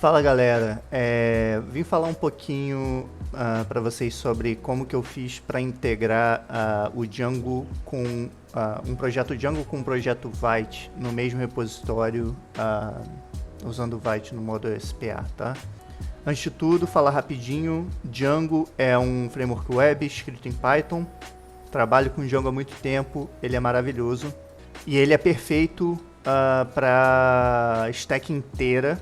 Fala galera, vim falar um pouquinho para vocês sobre como que eu fiz para integrar o Django com um projeto Django com um projeto Vite no mesmo repositório, usando o Vite no modo SPA, tá? Antes de tudo, falar rapidinho, Django é um framework web escrito em Python, trabalho com Django há muito tempo, ele é maravilhoso e ele é perfeito para stack inteira,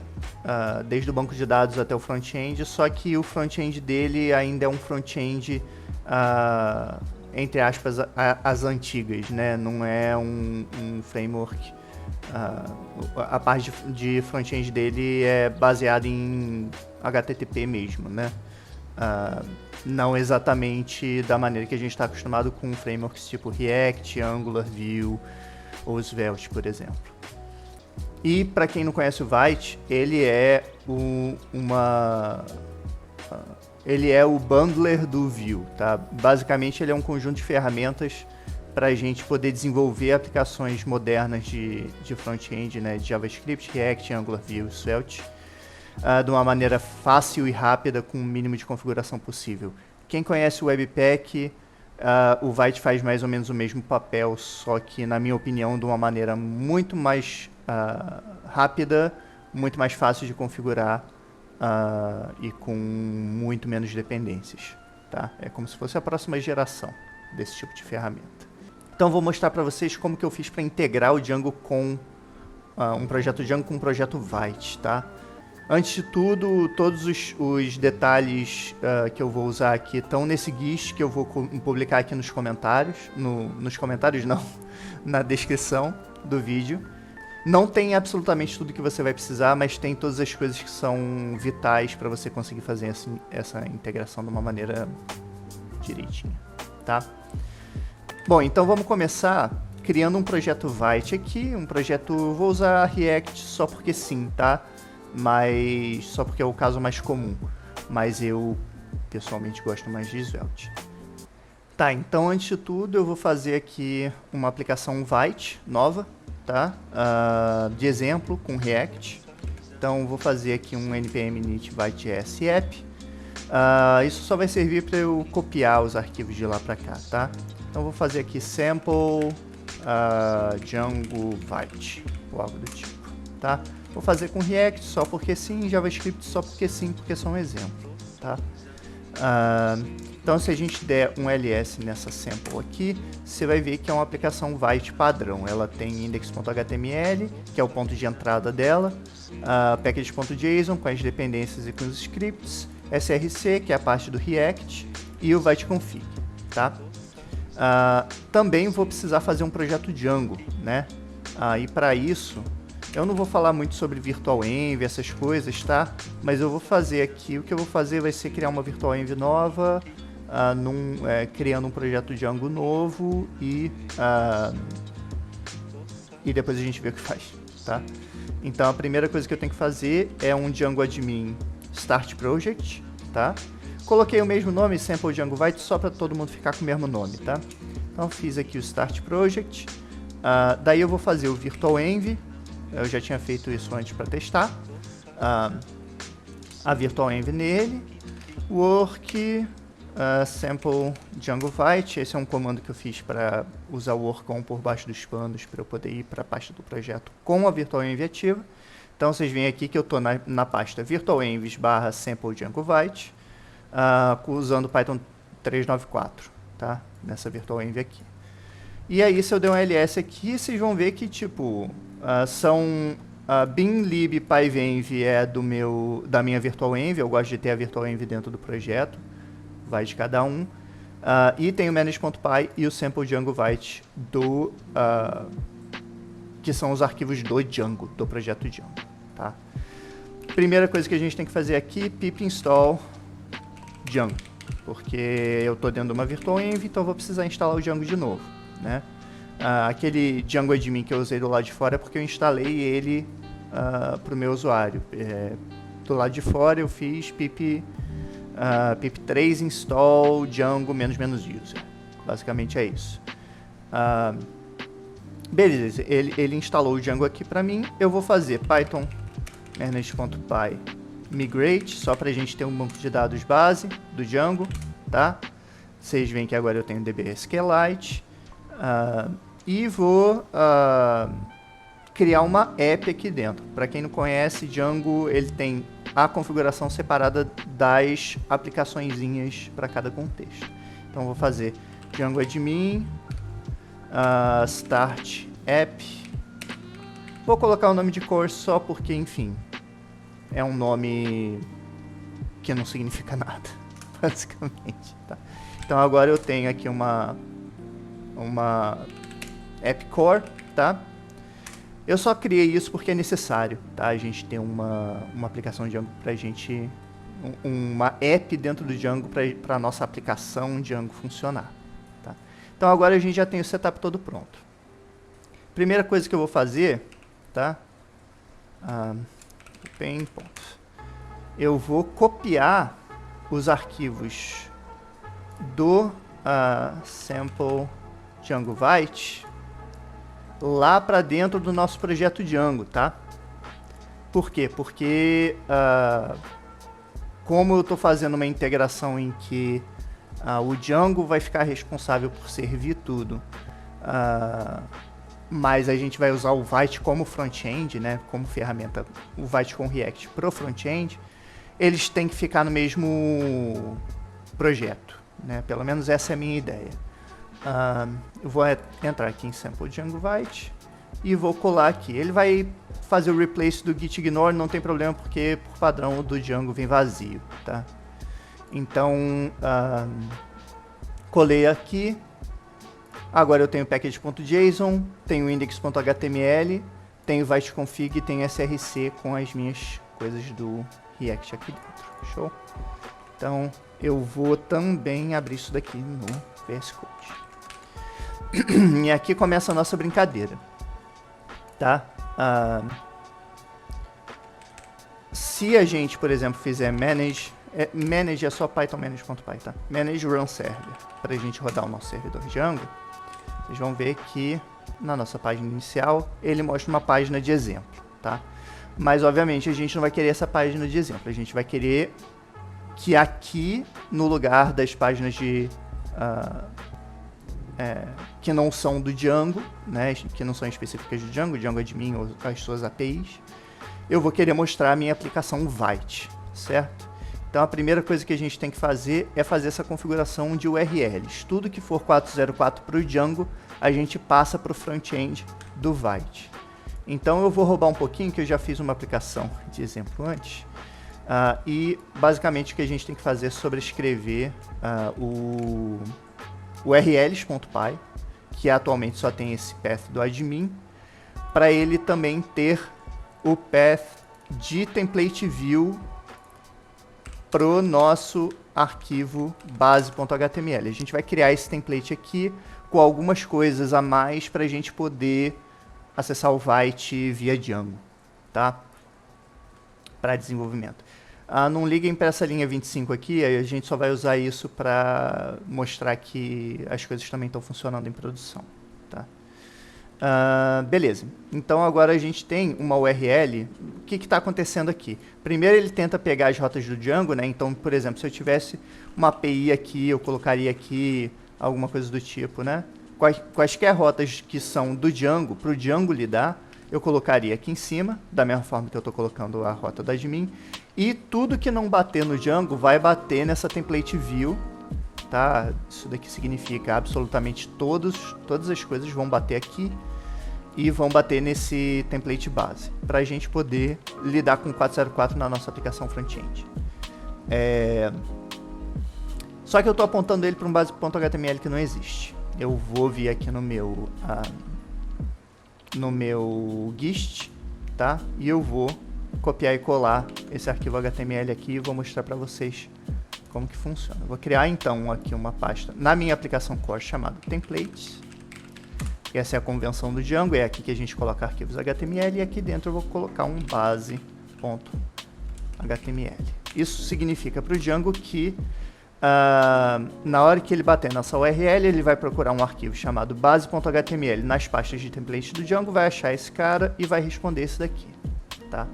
desde o banco de dados até o front-end, só que o front-end dele ainda é um front-end, entre aspas, as antigas, né? Não é um framework. A parte de front-end dele é baseada em HTTP mesmo, né? Não exatamente da maneira que a gente está acostumado com frameworks tipo React, Angular, Vue ou Svelte, por exemplo. E para quem não conhece o Vite, ele é ele é o bundler do Vue, tá? Basicamente ele é um conjunto de ferramentas para a gente poder desenvolver aplicações modernas de front-end, né? De JavaScript, React, Angular, Vue, Svelte, de uma maneira fácil e rápida, com o mínimo de configuração possível. Quem conhece o Webpack, o Vite faz mais ou menos o mesmo papel, só que, na minha opinião, de uma maneira muito mais rápida, muito mais fácil de configurar e com muito menos dependências, tá? É como se fosse a próxima geração desse tipo de ferramenta. Então, vou mostrar para vocês como que eu fiz para integrar o Django com um projeto Django com um projeto Vite, tá? Antes de tudo, todos os detalhes que eu vou usar aqui estão nesse GIS que eu vou publicar aqui nos comentários. Nos comentários não, na descrição do vídeo. Não tem absolutamente tudo que você vai precisar, mas tem todas as coisas que são vitais para você conseguir fazer essa integração de uma maneira direitinha, tá? Bom, então vamos começar criando um projeto Vite aqui. Vou usar React só porque sim, tá? Mas só porque é o caso mais comum, mas eu pessoalmente gosto mais de Svelte. Tá, então antes de tudo eu vou fazer aqui uma aplicação Vite nova, tá? De exemplo com React. Então vou fazer aqui um npm init vite.s app. Isso só vai servir para eu copiar os arquivos de lá para cá, tá? Então vou fazer aqui sample Django Vite ou algo do tipo, tá? Vou fazer com React só porque sim, JavaScript só porque sim, porque é só um exemplo, tá? Então se a gente der um ls nessa sample aqui, você vai ver que é uma aplicação Vite padrão. Ela tem index.html, que é o ponto de entrada dela, package.json com as dependências e com os scripts, src, que é a parte do React, e o vite.config, tá? Também vou precisar fazer um projeto Django, né? E para isso, eu não vou falar muito sobre Virtual Env, essas coisas, tá? Mas eu vou fazer aqui, o que eu vou fazer vai ser criar uma Virtual Env nova, criando um projeto Django novo e depois a gente vê o que faz, tá? Então a primeira coisa que eu tenho que fazer é um Django admin start project, tá? Coloquei o mesmo nome, sample Django Vite, só para todo mundo ficar com o mesmo nome, tá? Então fiz aqui o start project, daí eu vou fazer o Virtual Env. Eu já tinha feito isso antes para testar. A Virtual Env nele. Work sample Django Vite. Esse é um comando que eu fiz para usar o work on por baixo dos panos para eu poder ir para a pasta do projeto com a Virtual Env ativa. Então vocês veem aqui que eu estou na pasta Virtual Envs / sample Django Vite, usando Python 394, tá? Nessa Virtual Env aqui. E aí, se eu der um ls aqui, vocês vão ver que, tipo, são bin lib pyvenv é da minha Virtual Env. Eu gosto de ter a Virtual Env dentro do projeto, vai de cada um. E tem o manage.py e o sample Django Vite que são os arquivos do Django, do projeto Django, tá? Primeira coisa que a gente tem que fazer aqui, pip install Django, porque eu estou dentro de uma Virtual Env, então eu vou precisar instalar o Django de novo, né? Aquele Django admin que eu usei do lado de fora é porque eu instalei ele para o meu usuário. Do lado de fora eu fiz pip3 install Django -user. Basicamente é isso. Beleza, ele instalou o Django aqui para mim. Eu vou fazer python manage.py migrate, só para a gente ter um banco de dados base do Django, tá? Vocês veem que agora eu tenho DB SQLite, e vou criar uma app aqui dentro. Para quem não conhece, Django ele tem a configuração separada das aplicaçõezinhas para cada contexto. Então vou fazer Django admin, start app. Vou colocar o nome de course só porque, enfim, é um nome que não significa nada, basicamente. Tá? Então agora eu tenho aqui uma app core, tá? Eu só criei isso porque é necessário, tá? A gente tem uma aplicação Django pra gente, uma app dentro do Django para a nossa aplicação Django funcionar, tá? Então agora a gente já tem o setup todo pronto. Primeira coisa que eu vou fazer, tá? Eu vou copiar os arquivos do sample Django Vite lá para dentro do nosso projeto Django, tá? Por quê? Porque como eu estou fazendo uma integração em que o Django vai ficar responsável por servir tudo, mas a gente vai usar o Vite como front-end, né, como ferramenta, o Vite com React pro front-end, eles têm que ficar no mesmo projeto, né? Pelo menos essa é a minha ideia. Eu vou entrar aqui em Sample Django Vite e vou colar aqui. Ele vai fazer o replace do git ignore, não tem problema porque por padrão o do Django vem vazio, tá? Então, colei aqui. Agora eu tenho package.json, tenho index.html, tenho viteconfig e tenho src com as minhas coisas do React aqui dentro. Show? Então, eu vou também abrir isso daqui no VS Code. E aqui começa a nossa brincadeira, tá? Se a gente, por exemplo, fizer manage é só python manage.py, tá? Manage run server, para a gente rodar o nosso servidor Django, vocês vão ver que na nossa página inicial ele mostra uma página de exemplo, tá? Mas obviamente a gente não vai querer essa página de exemplo, a gente vai querer que aqui, no lugar das páginas de que não são do Django, né, que não são específicas do Django, Django admin ou as suas APIs, eu vou querer mostrar a minha aplicação Vite, certo? Então a primeira coisa que a gente tem que fazer é fazer essa configuração de URLs. Tudo que for 404 para o Django, a gente passa para o front-end do Vite. Então eu vou roubar um pouquinho, que eu já fiz uma aplicação de exemplo antes, e basicamente o que a gente tem que fazer é sobrescrever o urls.py, que atualmente só tem esse path do admin, para ele também ter o path de template view pro nosso arquivo base.html. A gente vai criar esse template aqui com algumas coisas a mais para a gente poder acessar o Vite via Django, tá? Para desenvolvimento. Não liguem para essa linha 25 aqui, a gente só vai usar isso para mostrar que as coisas também estão funcionando em produção, tá? Beleza, então agora a gente tem uma URL. O que está acontecendo aqui? Primeiro ele tenta pegar as rotas do Django, né? Então, por exemplo, se eu tivesse uma API aqui, eu colocaria aqui alguma coisa do tipo, né? Quaisquer rotas que são do Django, para o Django lidar, eu colocaria aqui em cima, da mesma forma que eu estou colocando a rota da admin, e tudo que não bater no Django vai bater nessa template view, tá? Isso daqui significa absolutamente todas as coisas vão bater aqui e vão bater nesse template base, para a gente poder lidar com 404 na nossa aplicação front-end. Só que eu estou apontando ele para um base.html que não existe. Eu vou vir aqui no meu gist, tá? E eu vou copiar e colar esse arquivo HTML aqui e vou mostrar para vocês como que funciona. Eu vou criar então aqui uma pasta na minha aplicação core chamada templates. Essa é a convenção do Django, é aqui que a gente coloca arquivos HTML e aqui dentro eu vou colocar um base.html. Isso significa para o Django que na hora que ele bater nessa URL, ele vai procurar um arquivo chamado base.html nas pastas de template do Django, vai achar esse cara e vai responder esse daqui, tá?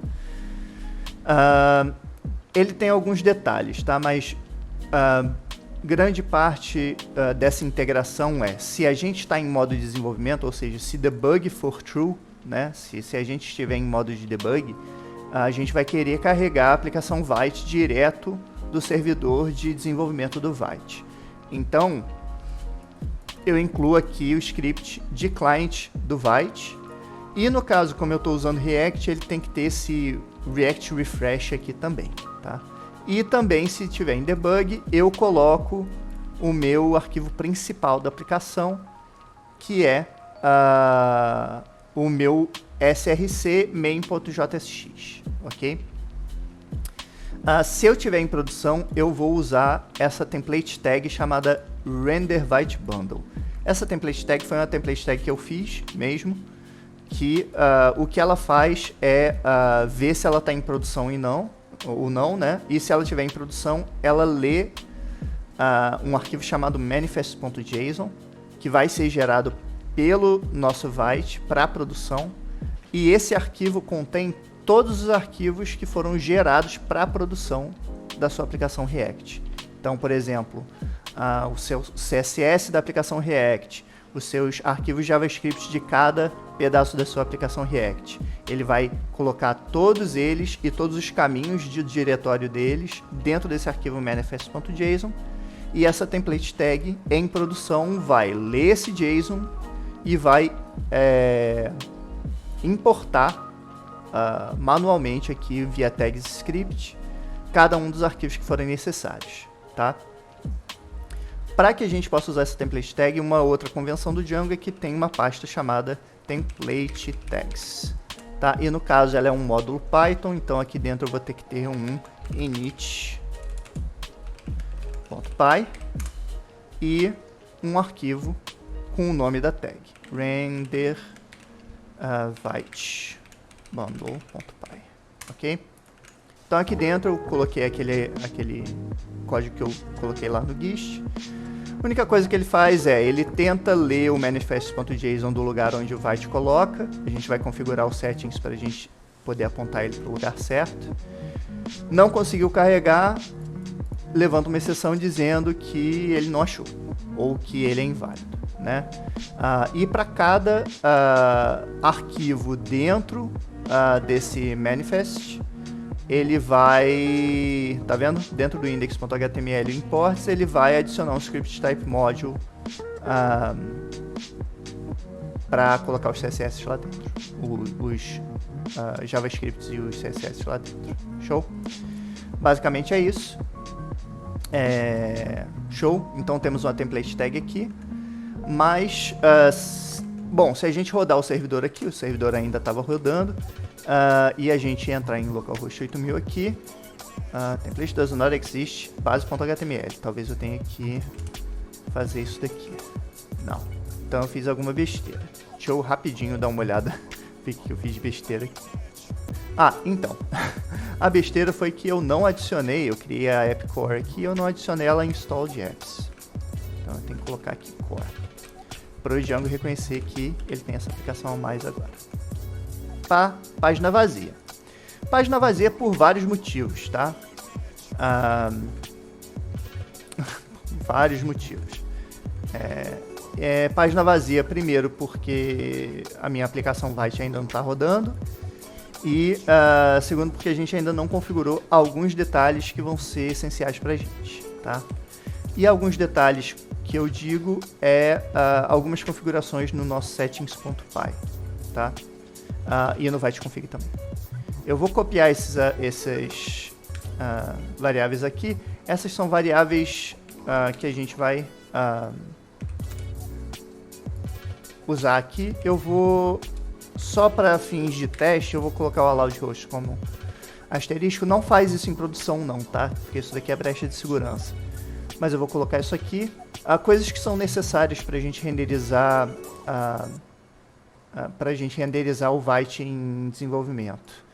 ele tem alguns detalhes, tá? Mas grande parte dessa integração se a gente está em modo de desenvolvimento, ou seja, se debug for true, né? Se a gente estiver em modo de debug, a gente vai querer carregar a aplicação Vite direto do servidor de desenvolvimento do Vite. Então, eu incluo aqui o script de client do Vite. E no caso, como eu estou usando React, ele tem que ter esse React Refresh aqui também, tá? E também, se tiver em debug, eu coloco o meu arquivo principal da aplicação, que é o meu src main.jsx, ok? Se eu tiver em produção, eu vou usar essa template tag chamada renderViteBundle. Essa template tag foi uma template tag que eu fiz mesmo, que o que ela faz é ver se ela está em produção ou não, né? E se ela estiver em produção, ela lê um arquivo chamado manifest.json, que vai ser gerado pelo nosso Vite para a produção, e esse arquivo contém todos os arquivos que foram gerados para a produção da sua aplicação React. Então, por exemplo, o seu CSS da aplicação React, os seus arquivos JavaScript de cada pedaço da sua aplicação React. Ele vai colocar todos eles e todos os caminhos de diretório deles dentro desse arquivo manifest.json, e essa template tag em produção vai ler esse JSON e vai importar manualmente aqui via tags script cada um dos arquivos que forem necessários, tá? Para que a gente possa usar essa template tag, uma outra convenção do Django é que tem uma pasta chamada template tags, tá? E no caso ela é um módulo Python, então aqui dentro eu vou ter que ter um init.py e um arquivo com o nome da tag, renderViteBundle.py, ok? Então aqui dentro eu coloquei aquele código que eu coloquei lá no Gist. A única coisa que ele faz ele tenta ler o manifest.json do lugar onde o Vite coloca. A gente vai configurar os settings para a gente poder apontar ele para o lugar certo. Não conseguiu carregar, levanta uma exceção dizendo que ele não achou, ou que ele é inválido, né? E para cada arquivo dentro desse manifest, ele vai, tá vendo? Dentro do index.html imports, ele vai adicionar um script type module para colocar os CSS lá dentro, os JavaScripts e os CSS lá dentro. Show? Basicamente é isso. Show? Então temos uma template tag aqui, mas bom, se a gente rodar o servidor aqui, o servidor ainda estava rodando, e a gente entrar em localhost 8000 aqui, template does not exist, base.html. Talvez eu tenha que fazer isso daqui. Não. Então eu fiz alguma besteira. Deixa eu rapidinho dar uma olhada o que eu fiz de besteira aqui. Então. A besteira foi que eu não adicionei, eu criei a app core aqui, eu não adicionei ela em installed apps. Então eu tenho que colocar aqui core, para o Django reconhecer que ele tem essa aplicação a mais agora. Página vazia. Página vazia por vários motivos, tá? Vários motivos. Página vazia, primeiro, porque a minha aplicação Vite ainda não está rodando. E segundo, porque a gente ainda não configurou alguns detalhes que vão ser essenciais para a gente, tá? E alguns detalhes que eu digo algumas configurações no nosso settings.py, tá? E no Viteconfig também. Eu vou copiar essas variáveis aqui. Essas são variáveis que a gente vai usar aqui. Eu vou, só para fins de teste, eu vou colocar o allowed host como asterisco. Não faz isso em produção não, tá? Porque isso daqui é brecha de segurança. Mas eu vou colocar isso aqui. Coisas que são necessárias para a gente renderizar o Vite em desenvolvimento.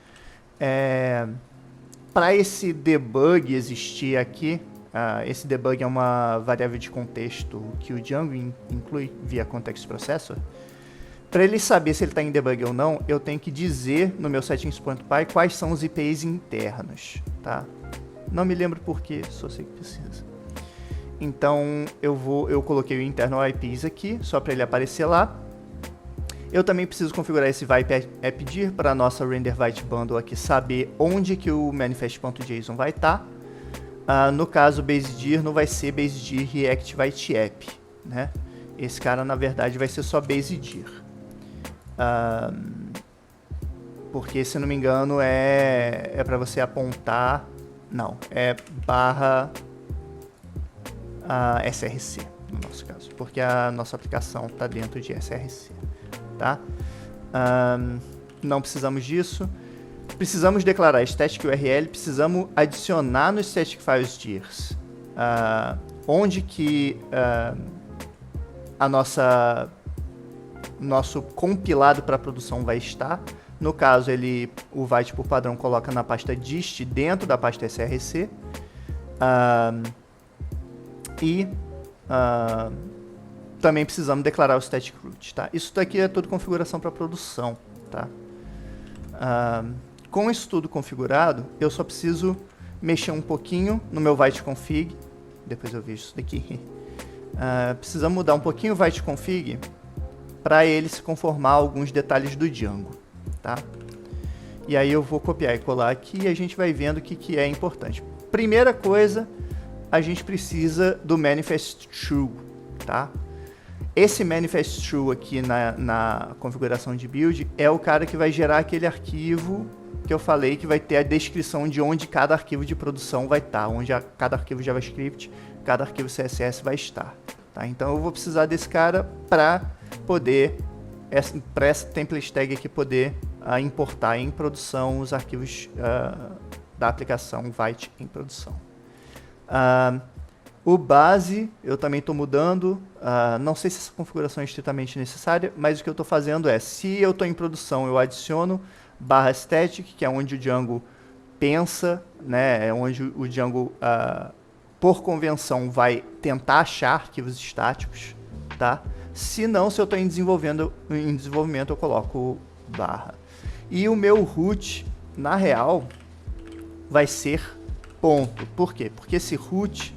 Para esse debug existir aqui, esse debug é uma variável de contexto que o Django inclui via context processor. Para ele saber se ele está em debug ou não, eu tenho que dizer no meu settings.py quais são os IPs internos, tá? Não me lembro por que, só sei que precisa. Então eu coloquei o internal IPs aqui, só para ele aparecer lá. Eu também preciso configurar esse Vibe AppDir para a nossa RenderVite Bundle aqui saber onde que o manifest.json vai estar. No caso, BaseDir não vai ser BaseDir React Vite App, né? Esse cara, na verdade, vai ser só BaseDir. Porque, se não me engano, é para você apontar... Não, é barra SRC, no nosso caso. Porque a nossa aplicação está dentro de SRC. Tá? Não precisamos disso. Precisamos declarar static URL, precisamos adicionar no static files dirs onde que nosso compilado para produção vai estar. No caso, o Vite por padrão coloca na pasta dist dentro da pasta src. Também precisamos declarar o static root, tá? Isso daqui é tudo configuração para produção, tá? Com isso tudo configurado, eu só preciso mexer um pouquinho no meu Vite config. Depois eu vejo isso daqui. Precisamos mudar um pouquinho o Vite config para ele se conformar a alguns detalhes do Django, tá? E aí eu vou copiar e colar aqui e a gente vai vendo o que é importante. Primeira coisa, a gente precisa do manifest true, tá? Esse manifest true aqui na configuração de build é o cara que vai gerar aquele arquivo que eu falei que vai ter a descrição de onde cada arquivo de produção vai estar, onde cada arquivo JavaScript, cada arquivo CSS vai estar, tá? Então eu vou precisar desse cara para poder, para essa template tag aqui poder importar em produção os arquivos da aplicação Vite em produção. O base eu também estou mudando, não sei se essa configuração é estritamente necessária, mas o que eu estou fazendo é, se eu estou em produção, eu adiciono barra static, que é onde o Django pensa, né, é onde o Django, por convenção, vai tentar achar arquivos estáticos, tá? Se não, se eu estou em desenvolvimento, eu coloco barra. E o meu root, na real, vai ser ponto. Por quê? Porque esse root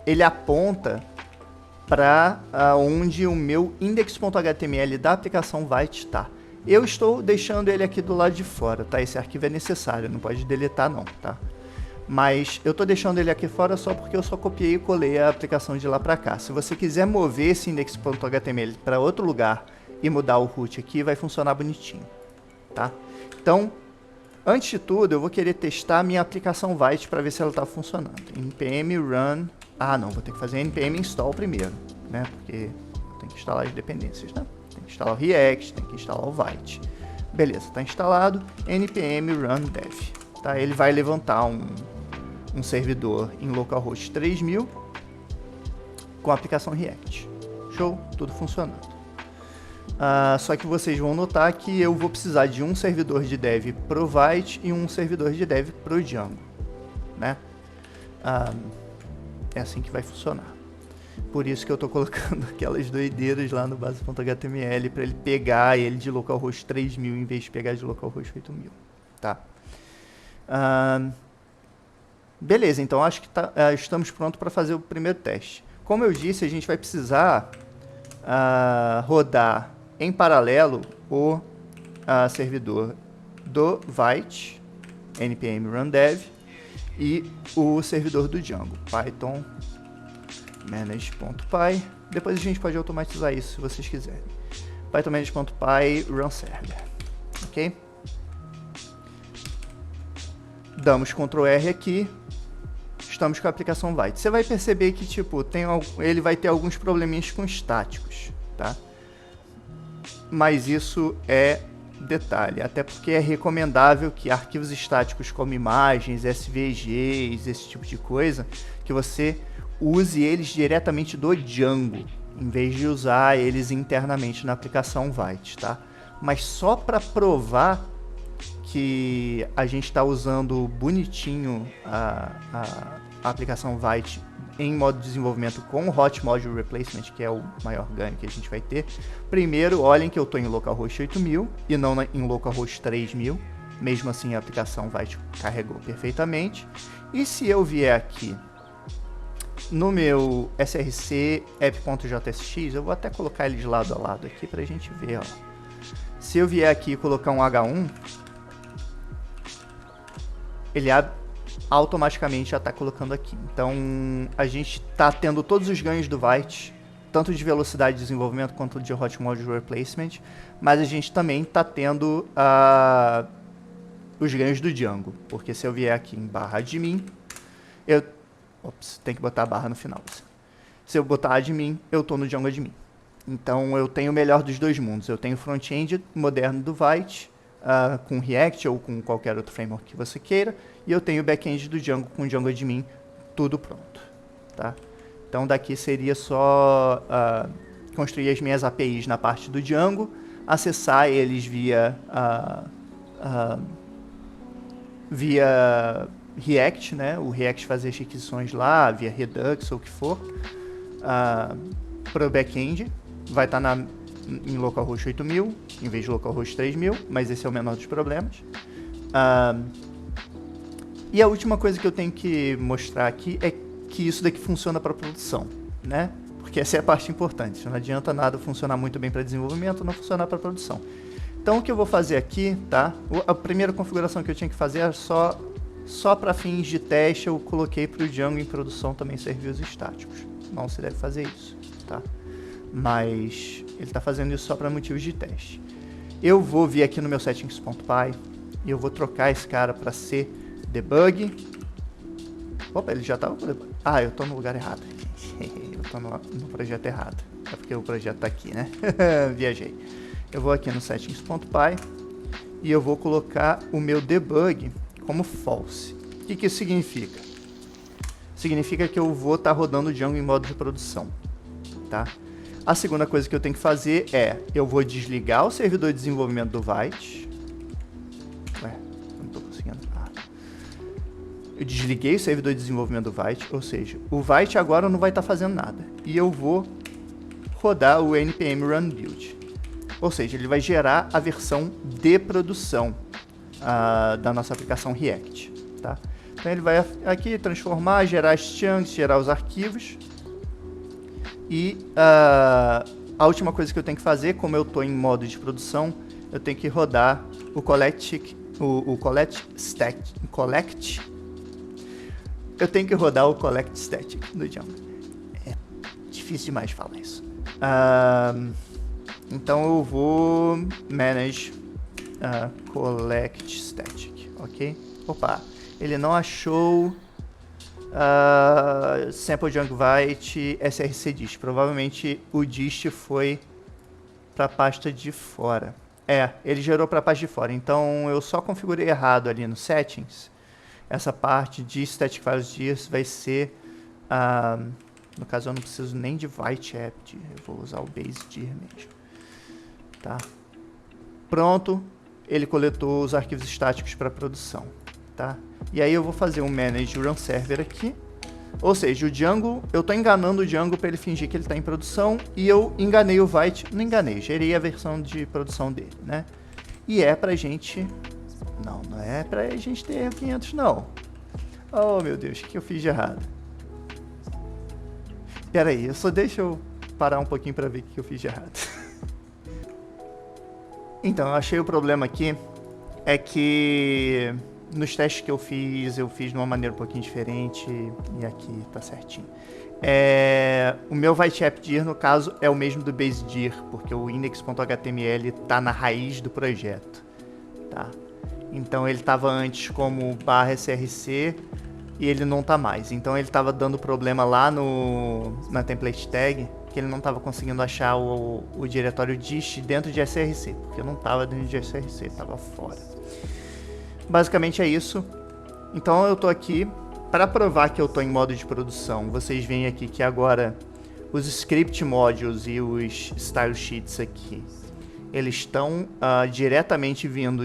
ele aponta para onde o meu index.html da aplicação vai estar. Eu estou deixando ele aqui do lado de fora, tá? Esse arquivo é necessário, não pode deletar não, tá? Mas eu estou deixando ele aqui fora só porque eu só copiei e colei a aplicação de lá para cá. Se você quiser mover esse index.html para outro lugar e mudar o root aqui, vai funcionar bonitinho, tá? Então, antes de tudo, eu vou querer testar a minha aplicação Vite para ver se ela está funcionando. npm run... não, vou ter que fazer npm install primeiro, né? Porque tem que instalar as dependências, né? Tem que instalar o React, tem que instalar o Vite. Beleza, está instalado. npm run dev. Tá? Ele vai levantar um servidor em localhost 3000 com a aplicação React. Show? Tudo funcionando. Só que vocês vão notar que eu vou precisar de um servidor de dev pro Vite e um servidor de dev pro Django, né? É assim que vai funcionar. Por isso que eu estou colocando aquelas doideiras lá no base.html para ele pegar ele de localhost 3000 em vez de pegar de localhost 8000, tá? Beleza, então acho que estamos prontos para fazer o primeiro teste. Como eu disse, a gente vai precisar rodar em paralelo o servidor do Vite, npm run dev, e o servidor do Django, python manage.py. Depois a gente pode automatizar isso se vocês quiserem. Python manage.py run server, ok? Damos Ctrl R aqui, estamos com a aplicação Vite. Você vai perceber que tipo, ele vai ter alguns probleminhas com estáticos, tá? Mas isso é detalhe, até porque é recomendável que arquivos estáticos como imagens, SVGs, esse tipo de coisa, que você use eles diretamente do Django, em vez de usar eles internamente na aplicação Vite, tá? Mas só para provar que a gente está usando bonitinho a aplicação Vite em modo de desenvolvimento com o Hot Module Replacement, que é o maior ganho que a gente vai ter. Primeiro, olhem que eu estou em localhost 8000 e não em localhost 3000, Mesmo assim, a aplicação vai carregou perfeitamente. E se eu vier aqui no meu src app.jsx, eu vou até colocar ele de lado a lado aqui para a gente ver. Ó. Se eu vier aqui e colocar um H1, ele automaticamente já está colocando aqui. Então, a gente está tendo todos os ganhos do Vite, tanto de velocidade de desenvolvimento quanto de Hot Module Replacement, mas a gente também está tendo os ganhos do Django, porque se eu vier aqui em /admin, tem que botar a barra no final. Se eu botar admin, eu estou no Django admin. Então, eu tenho o melhor dos dois mundos. Eu tenho o front-end moderno do Vite, com React ou com qualquer outro framework que você queira, e eu tenho o back-end do Django com Django admin, tudo pronto. Tá? Então, daqui seria só construir as minhas APIs na parte do Django, acessar eles via React, né? O React fazer as requisições lá, via Redux ou o que for, para o back-end. Vai estar em localhost 8000, em vez de localhost 3000, mas esse é o menor dos problemas. E a última coisa que eu tenho que mostrar aqui é que isso daqui funciona para produção, né? Porque essa é a parte importante. Não adianta nada funcionar muito bem para desenvolvimento, não funcionar para produção. Então, o que eu vou fazer aqui, tá? A primeira configuração que eu tinha que fazer era só para fins de teste, eu coloquei para o Django em produção também serviços estáticos. Não se deve fazer isso, tá? Mas ele está fazendo isso só para motivos de teste. Eu vou vir aqui no meu settings.py e eu vou trocar esse cara para ser debug. Opa, ele já estava com debug. Ah, eu estou no lugar errado. Eu estou no projeto errado. É porque o projeto está aqui, né? Viajei. Eu vou aqui no settings.py e eu vou colocar o meu debug como false. O que isso significa? Significa que eu vou estar rodando o Django em modo de produção, tá? A segunda coisa que eu tenho que fazer é, eu vou desligar o servidor de desenvolvimento do Vite. Ué, não estou conseguindo. Eu desliguei o servidor de desenvolvimento do Vite, ou seja, o Vite agora não vai estar fazendo nada. E eu vou rodar o npm run build. Ou seja, ele vai gerar a versão de produção da nossa aplicação React, tá? Então ele vai aqui transformar, gerar as chunks, gerar os arquivos. E a última coisa que eu tenho que fazer, como eu estou em modo de produção, eu tenho que rodar o collect static. Eu tenho que rodar o collect static do Django. É difícil demais falar isso. Então eu vou manage collect static, ok? Opa, ele não achou sample Django Vite src dist. Provavelmente o dist foi para a pasta de fora. Ele gerou para a pasta de fora. Então eu só configurei errado ali no settings. Essa parte de static files dist vai ser no caso eu não preciso nem de Vite app, eu vou usar o base dir mesmo. Tá? Pronto, ele coletou os arquivos estáticos para produção, tá? E aí eu vou fazer um manage run server aqui, ou seja, o Django, eu estou enganando o Django para ele fingir que ele está em produção e eu enganei o Vite, não enganei, gerei a versão de produção dele, né? E é pra gente, não é pra gente ter erro 500 não. Oh meu Deus, o que eu fiz de errado? Pera aí, deixa eu parar um pouquinho para ver o que eu fiz de errado. Então, eu achei o problema aqui é que nos testes que eu fiz de uma maneira um pouquinho diferente e aqui tá certinho. O meu Vite.dir, no caso, é o mesmo do BaseDir, porque o index.html tá na raiz do projeto, tá? Então, ele estava antes como /src e ele não tá mais. Então, ele estava dando problema lá na template tag, que ele não estava conseguindo achar o diretório dist dentro de src, porque não estava dentro de src, estava fora. Basicamente é isso. Então eu estou aqui para provar que eu estou em modo de produção. Vocês veem aqui que agora os script modules e os style sheets aqui, eles estão diretamente vindo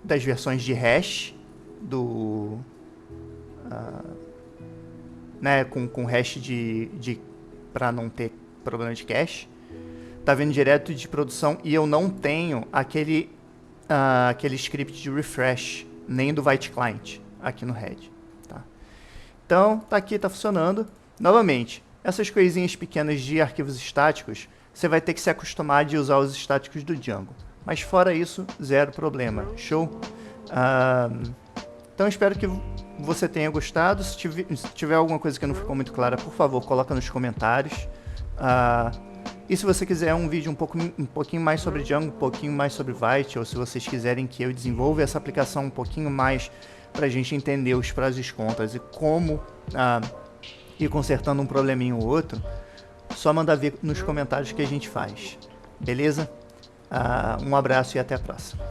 das versões de hash do né, com hash para não ter problema de cache. Tá vindo direto de produção e eu não tenho aquele aquele script de refresh, nem do Vite Client aqui no Red. Tá? Então, tá aqui, tá funcionando. Novamente, essas coisinhas pequenas de arquivos estáticos, você vai ter que se acostumar de usar os estáticos do Django. Mas fora isso, zero problema. Show? Então, espero que você tenha gostado. Se tiver alguma coisa que não ficou muito clara, por favor, coloca nos comentários. E se você quiser um vídeo um pouquinho mais sobre Django, um pouquinho mais sobre Vite, ou se vocês quiserem que eu desenvolva essa aplicação um pouquinho mais para a gente entender os prós e os contras e como ir consertando um probleminha ou outro, só mandar ver nos comentários que a gente faz. Beleza? Um abraço e até a próxima.